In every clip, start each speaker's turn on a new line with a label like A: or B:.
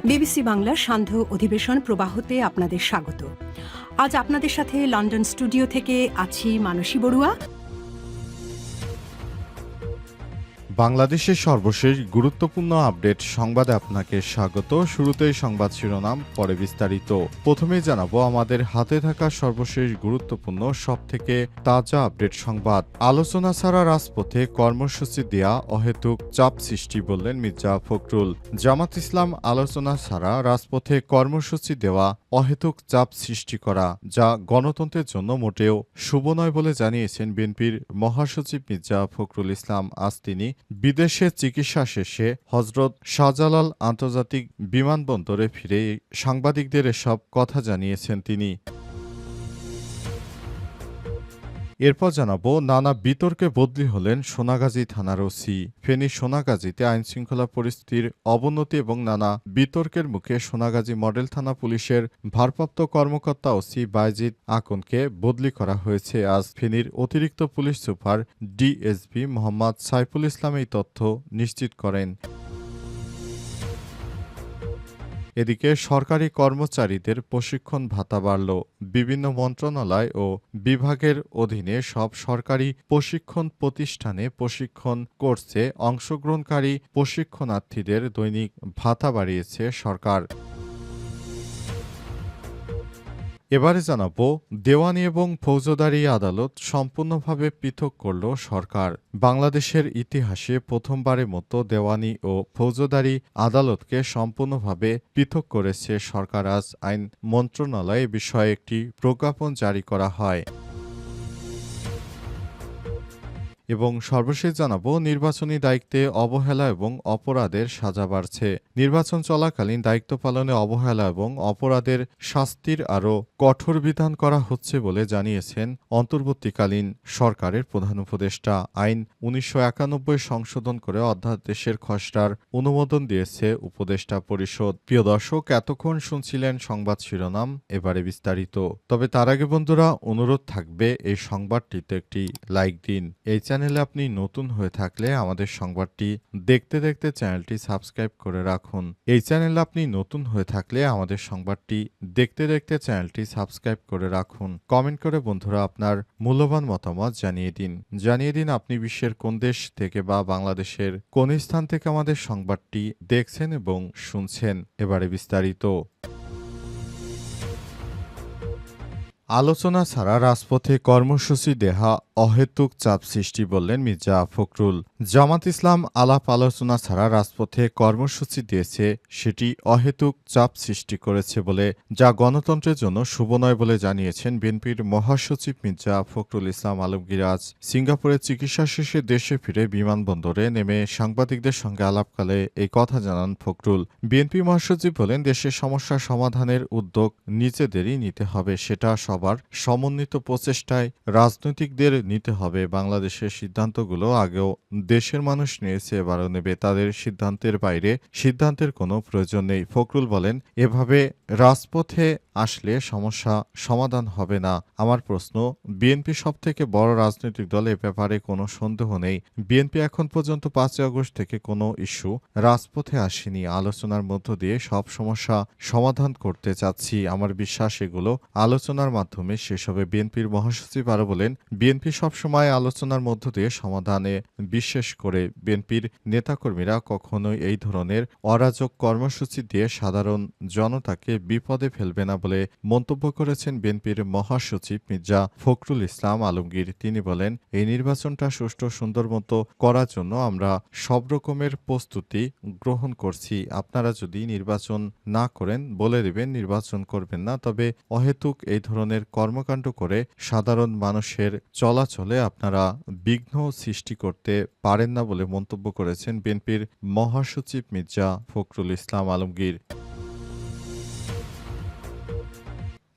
A: BBC বাংলার সান্ধ্য অধিবেশন প্রবাহতে আপনাদের স্বাগত। আজ আপনাদের সাথে লন্ডন স্টুডিও থেকে আছি মানসী বড়ুয়া।
B: বাংলাদেশের সর্বশেষ গুরুত্বপূর্ণ আপডেট সংবাদে আপনাকে স্বাগত। শুরুতেই সংবাদ শিরোনাম, পরে বিস্তারিত। প্রথমেই জানাবো আমাদের হাতে থাকা সর্বশেষ গুরুত্বপূর্ণ সবথেকে তাজা আপডেট সংবাদ। আলোচনা ছাড়া রাজপথে কর্মসূচি দেয়া অহেতুক চাপ সৃষ্টি, বললেন মির্জা ফখরুল। জামাত ইসলাম আলোচনা ছাড়া রাজপথে কর্মসূচি দেওয়া অহেতুক চাপ সৃষ্টি করা, যা গণতন্ত্রের জন্য মোটেও শুভ নয় বলে জানিয়েছেন বিএনপির মহাসচিব মির্জা ফখরুল ইসলাম। আজ তিনি বিদেশে চিকিৎসা শেষে হজরত শাহজালাল আন্তর্জাতিক বিমানবন্দরে ফিরে সাংবাদিকদের এসব কথা জানিয়েছেন তিনি। এরপর জানাবো, নানা বিতর্কে বদলি হলেন সোনাগাজী থানার ওসি। ফেনী সোনাগাজীতে আইনশৃঙ্খলা পরিস্থিতির অবনতি এবং নানা বিতর্কের মুখে সোনাগাজী মডেল থানা পুলিশের ভারপ্রাপ্ত কর্মকর্তা ওসি বাইজিদ আকনকে বদলি করা হয়েছে। আজ ফেনীর অতিরিক্ত police super DSP Mohammad Saiful Islam এই তথ্য নিশ্চিত করেন। এদিকে সরকারি কর্মচারীদের প্রশিক্ষণ ভাতা বাড়ল। বিভিন্ন মন্ত্রণালয় ও বিভাগের অধীনে সব সরকারি প্রশিক্ষণ প্রতিষ্ঠানে প্রশিক্ষণ কোর্সে অংশগ্রহণকারী প্রশিক্ষণার্থীদের দৈনিক ভাতা বাড়িয়েছে সরকার। এবারে জানাবো, দেওয়ানি এবং ফৌজদারি আদালত সম্পূর্ণভাবে পৃথক করল সরকার। বাংলাদেশের ইতিহাসে প্রথমবারের মতো দেওয়ানি ও ফৌজদারি আদালতকে সম্পূর্ণভাবে পৃথক করেছে সরকার। আজ আইন মন্ত্রণালয়ে এ বিষয়ে একটি প্রজ্ঞাপন জারি করা হয়। এবং সর্বশেষ জানাবো, নির্বাচনী দায়িত্বে অবহেলা এবং অপরাধের সাজা বাড়ছে। নির্বাচন চলাকালীন দায়িত্ব পালনে অবহেলা এবং অপরাধের শাস্তির আরও কঠোর বিধান করা হচ্ছে বলে জানিয়েছেন অন্তর্বর্তীকালীন সরকারের প্রধান উপদেষ্টা। আইন ১৯৯১ সংশোধন করে অধ্যাদেশের খসড়ার অনুমোদন দিয়েছে উপদেষ্টা পরিষদ। প্রিয় দর্শক, এতক্ষণ শুনছিলেন সংবাদ শিরোনাম, এবারে বিস্তারিত। তবে তার আগে বন্ধুরা, অনুরোধ থাকবে এই সংবাদটিতে একটি লাইক দিন। এই চ্যানেলে আপনি নতুন হয়ে থাকলে আমাদের সংবাদটি দেখতে দেখতে চ্যানেলটি সাবস্ক্রাইব করে রাখুন। এই চ্যানেলে আপনি নতুন হয়ে থাকলে আমাদের সংবাদটি দেখতে দেখতে চ্যানেলটি সাবস্ক্রাইব করে রাখুন। কমেন্ট করে বন্ধুরা আপনার মূল্যবান মতামত জানিয়ে দিন আপনি বিশ্বের কোন দেশ থেকে বা বাংলাদেশের কোন স্থান থেকে আমাদের সংবাদটি দেখছেন এবং শুনছেন। এবারে বিস্তারিত। আলোচনা ছাড়া রাজপথে কর্মসূচি দেয়া অহেতুক চাপ সৃষ্টি, বললেন মির্জা ফখরুল। জামাত ইসলাম আলাপ আলোচনা ছাড়া রাজপথে কর্মসূচি দিয়েছে, সেটি অহেতুক চাপ সৃষ্টি করেছে বলে, যা গণতন্ত্রের জন্য শুভ নয় বলে জানিয়েছেন বিএনপির মহাসচিব মির্জা ফখরুল ইসলাম আলমগীর। আজ সিঙ্গাপুরে চিকিৎসা শেষে দেশে ফিরে বিমানবন্দরে নেমে সাংবাদিকদের সঙ্গে আলাপকালে এই কথা জানান ফখরুল। বিএনপি মহাসচিব বলেন, দেশের সমস্যা সমাধানের উদ্যোগ নিজেদেরই নিতে হবে, সেটা সবার সমন্বিত প্রচেষ্টায় রাজনৈতিকদের নিতে হবে। বাংলাদেশের সিদ্ধান্তগুলো আগেও দেশের মানুষ নিয়েছে, এবারও নেবে। তাদের সিদ্ধান্তের বাইরে সিদ্ধান্তের কোনো প্রয়োজন নেই। ফখরুল বলেন, এভাবে রাজপথে আসলে সমস্যা সমাধান হবে না। আমার প্রশ্ন, বিএনপি সবথেকে বড় রাজনৈতিক দল, এ ব্যাপারে কোনো সন্দেহ নেই। বিএনপি এখন পর্যন্ত ৫ই আগস্ট থেকে কোনো ইস্যু রাজপথে আসেনি। আলোচনার মধ্য দিয়ে সব সমস্যা সমাধান করতে চাচ্ছি। আমার বিশ্বাস এগুলো আলোচনার মাধ্যমে শেষ হবে। বিএনপির মহাসচিব আরও বলেন, বিএনপি সবসময় আলোচনার মধ্য দিয়ে সমাধানে বিশ্বাস করে। বিএনপির নেতাকর্মীরা কখনোই এই ধরনের অরাজক কর্মসূচি দিয়ে সাধারণ জনতাকে বিপদে ফেলবে না বলে মন্তব্য করেছেন বিএনপির মহাসচিব মির্জা ফখরুল ইসলাম আলমগীর। তিনি বলেন, এই নির্বাচনটা সুষ্ঠু সুন্দর মতো করার জন্য আমরা সব রকমের প্রস্তুতি গ্রহণ করছি। আপনারা যদি নির্বাচন না করেন বলে দিবেন নির্বাচন করবেন না, তবে অহেতুক এই ধরনের কর্মকাণ্ড করে সাধারণ মানুষের চলাচলে আপনারা বিঘ্ন সৃষ্টি করতে পারেন না বলে মন্তব্য করেছেন বিএনপির মহাসচিব মির্জা ফখরুল ইসলাম আলমগীর।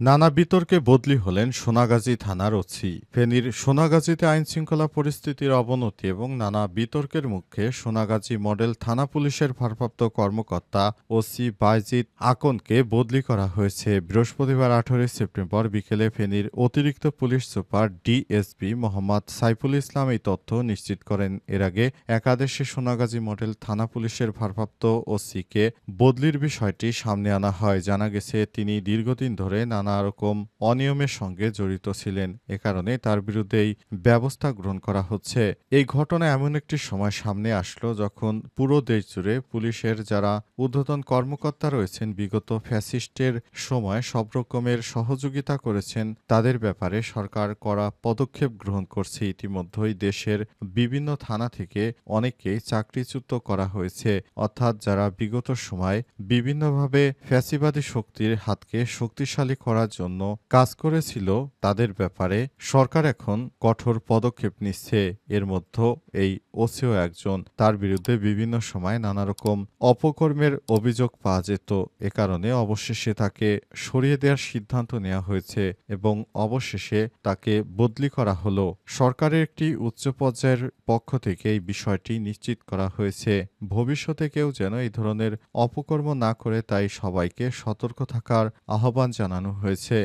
B: নানা বিতর্কে বদলি হলেন সোনাগাজী থানার ওসি। ফেনীর সোনাগাজীতে আইনশৃঙ্খলা পরিস্থিতির অবনতি এবং নানা বিতর্কের মুখে সোনাগাজী মডেল থানা পুলিশের ভারপ্রাপ্ত কর্মকর্তা ওসি বাইজিদ আকনকে বদলি করা হয়েছে। বৃহস্পতিবার 18 সেপ্টেম্বর বিকেলে ফেনীর অতিরিক্ত police super DSP Mohammad Saiful Islam এই তথ্য নিশ্চিত করেন। এর আগে একাদেশে সোনাগাজী মডেল থানা পুলিশের ভারপ্রাপ্ত ওসিকে বদলির বিষয়টি সামনে আনা হয়। জানা গেছে তিনি দীর্ঘদিন ধরে নানা রকম অনিয়মের সঙ্গে জড়িত ছিলেন। এ কারণে তার বিরুদ্ধেই ব্যবস্থা গ্রহণ করা হচ্ছে। এই ঘটনা এমন একটি সময় সামনে আসলো যখন পুরো দেশ জুড়ে পুলিশের যারা ঊর্ধ্বতন কর্মকর্তা রয়েছেন বিগত ফ্যাসিস্টের সময় সব রকমের সহযোগিতা করেছেন তাদের ব্যাপারে সরকার কড়া পদক্ষেপ গ্রহণ করছে। ইতিমধ্যেই দেশের বিভিন্ন থানা থেকে অনেককেই চাকরিচ্যুত করা হয়েছে। অর্থাৎ যারা বিগত সময় বিভিন্নভাবে ফ্যাসিবাদী শক্তির হাতকে শক্তিশালী করার জন্য কাজ করেছিল তাদের ব্যাপারে সরকার এখন কঠোর পদক্ষেপ নিচ্ছে। এর মধ্যে এই ওসিও একজন। তার বিরুদ্ধে বিভিন্ন সময় নানা রকম অপকর্মের অভিযোগ পাওয়া যেত। এ কারণে অবশেষে তাকে সরিয়ে দেওয়ার সিদ্ধান্ত নেওয়া হয়েছে এবং অবশেষে তাকে বদলি করা হলো। সরকারের একটি উচ্চ পর্যায়ের পক্ষ থেকে এই বিষয়টি নিশ্চিত করা হয়েছে। ভবিষ্যতে কেউ যেন এই ধরনের অপকর্ম না করে তাই সবাইকে সতর্ক থাকার আহ্বান জানানো হয়েছে।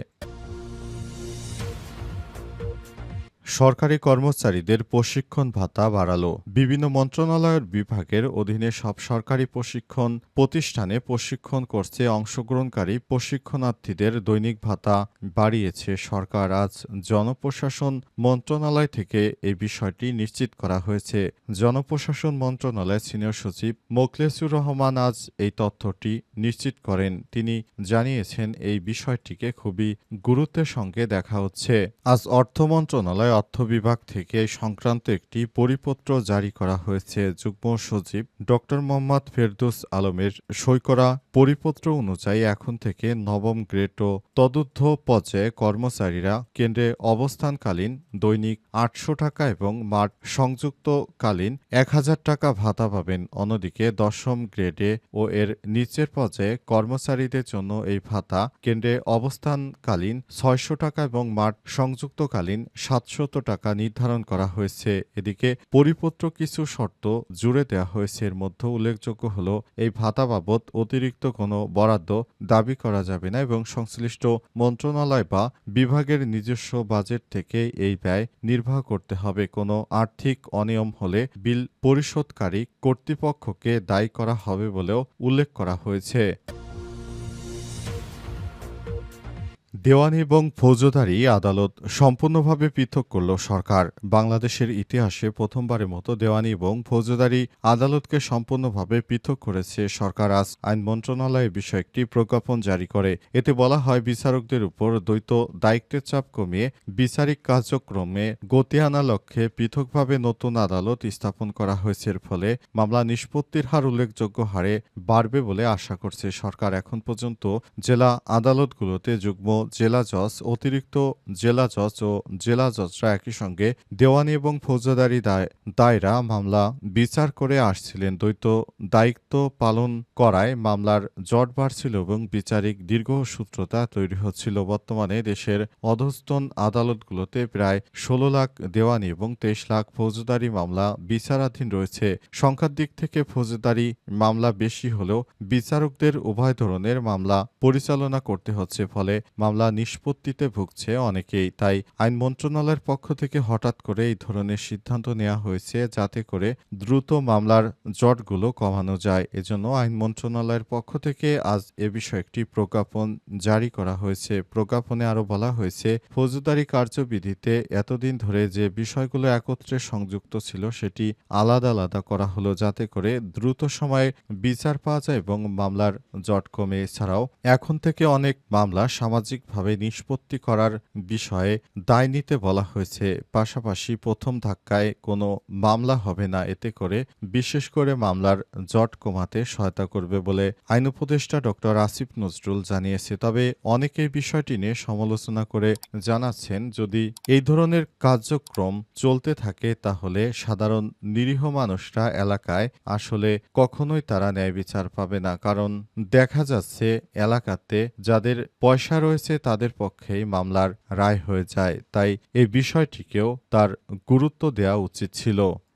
B: সরকারি কর্মচারীদের প্রশিক্ষণ ভাতা বাড়ালো। বিভিন্ন মন্ত্রণালয়ের বিভাগের অধীনে সব সরকারি প্রশিক্ষণ প্রতিষ্ঠানে প্রশিক্ষণ কোর্সে অংশগ্রহণকারী প্রশিক্ষণার্থীদের দৈনিক ভাতা বাড়িয়েছে সরকার। আজ জনপ্রশাসন মন্ত্রণালয় থেকে এই বিষয়টি নিশ্চিত করা হয়েছে। জনপ্রশাসন মন্ত্রণালয়ের সিনিয়র সচিব মোখলেসুর রহমান আজ এই তথ্যটি নিশ্চিত করেন। তিনি জানিয়েছেন এই বিষয়টিকে খুবই গুরুত্বের সঙ্গে দেখা হচ্ছে। আজ অর্থ মন্ত্রণালয় অর্থ বিভাগ থেকে সংক্রান্ত একটি পরিপত্র জারি করা হয়েছে। যুগ্ম সচিব ড মোহাম্মদ ফেরদৌস আলমের সই করা পরিপত্র অনুযায়ী এখন থেকে নবম গ্রেড ও তদূর্ধ্ব পর্যায়ে কর্মচারীরা কেন্দ্রে অবস্থানকালীন দৈনিক ৮০০ টাকা এবং মাঠ সংযুক্তকালীন ১,০০০ টাকা ভাতা পাবেন। অন্যদিকে দশম গ্রেডে ও এর নিচের পর্যায়ে কর্মচারীদের জন্য এই ভাতা কেন্দ্রে অবস্থানকালীন ৬০০ টাকা এবং মাঠ সংযুক্তকালীন ৭০০ টাকা নির্ধারণ করা হয়েছে। এদিকে পরিপত্র কিছু শর্ত জুড়ে দেওয়া হয়েছে। এর মধ্যে উল্লেখযোগ্য হল এই ভাতা বাবদ অতিরিক্ত কোনো বরাদ্দ দাবি করা যাবে না এবং সংশ্লিষ্ট মন্ত্রণালয় বা বিভাগের নিজস্ব বাজেট থেকে এই ব্যয় নির্বাহ করতে হবে। কোনো আর্থিক অনিয়ম হলে বিল পরিশোধকারী কর্তৃপক্ষকে দায়ী করা হবে বলেও উল্লেখ করা হয়েছে। দেওয়ানি এবং ফৌজদারি আদালত সম্পূর্ণভাবে পৃথক করল সরকার। বাংলাদেশের ইতিহাসে প্রথমবারের মতো দেওয়ানি এবং ফৌজদারি আদালতকে সম্পূর্ণভাবে পৃথক করেছে সরকার। আজ আইন মন্ত্রণালয় বিষয়ে একটি প্রজ্ঞাপন জারি করে। এতে বলা হয় বিচারকদের উপর দ্বৈত দায়িত্বের চাপ কমিয়ে বিচারিক কার্যক্রমে গতি আনার লক্ষ্যে পৃথকভাবে নতুন আদালত স্থাপন করা হয়েছে। এর ফলে মামলা নিষ্পত্তির হার উল্লেখযোগ্য হারে বাড়বে বলে আশা করছে সরকার। এখন পর্যন্ত জেলা আদালতগুলোতে যুগ্ম জেলা জজ, অতিরিক্ত জেলা জজ ও জেলা জজরা একই সঙ্গে দেওয়ানি এবং ফৌজদারি দায়রা মামলা বিচার করে আসছিলেন। দ্বৈত দায়িত্ব পালন করায় মামলার জট বাড়ছিল এবং বিচারিক দীর্ঘসূত্রতা তৈরি হচ্ছিল। বর্তমানে দেশের অধস্তন আদালতগুলোতে প্রায় ১৬ লাখ দেওয়ানি এবং ২৩ লাখ ফৌজদারি মামলা বিচারাধীন রয়েছে। সংখ্যার দিক থেকে ফৌজদারি মামলা বেশি হলেও বিচারকদের উভয় ধরনের মামলা পরিচালনা করতে হচ্ছে। ফলে মামলা নিষ্পত্তিতে ভুগছে অনেকেই। তাই আইন মন্ত্রণালয়ের পক্ষ থেকে হঠাৎ করে এই ধরনের সিদ্ধান্ত নেওয়া হয়েছে যাতে করে দ্রুত মামলার জটগুলো কমানো যায়। এজন্য আইন মন্ত্রণালয়ের পক্ষ থেকে আজ এ বিষয়ে একটি প্রজ্ঞাপন জারি করা হয়েছে। প্রজ্ঞাপনে আরও বলা হয়েছে ফৌজদারি কার্যবিধিতে এতদিন ধরে যে বিষয়গুলো একত্রে সংযুক্ত ছিল সেটি আলাদা আলাদা করা হলো যাতে করে দ্রুত সময়ে বিচার পাওয়া যায় এবং মামলার জট কমে। এছাড়াও এখন থেকে অনেক মামলা সামাজিকভাবে নিষ্পত্তি করার বিষয়ে দায় নিতে বলা হয়েছে। পাশাপাশি প্রথম ধাক্কায় কোনো মামলা হবে না। এতে করে বিশেষ করে মামলার জট কমাতে সহায়তা করবে বলে আইন উপদেষ্টা ড আসিফ নজরুল জানিয়েছে। তবে অনেকেই বিষয়টি নিয়ে সমালোচনা করে জানাচ্ছেন যদি এই ধরনের কার্যক্রম চলতে থাকে তাহলে সাধারণ নিরীহ মানুষরা এলাকায় আসলে কখনোই তারা ন্যায় বিচার পাবে না। কারণ দেখা যাচ্ছে এলাকাতে যাদের পয়সা রয়েছে হয়েছে তাদের পক্ষেই মামলার রায় হয়ে যায়, তাই এই বিষয়টিকেও তার গুরুত্ব দেওয়া উচিত ছিল।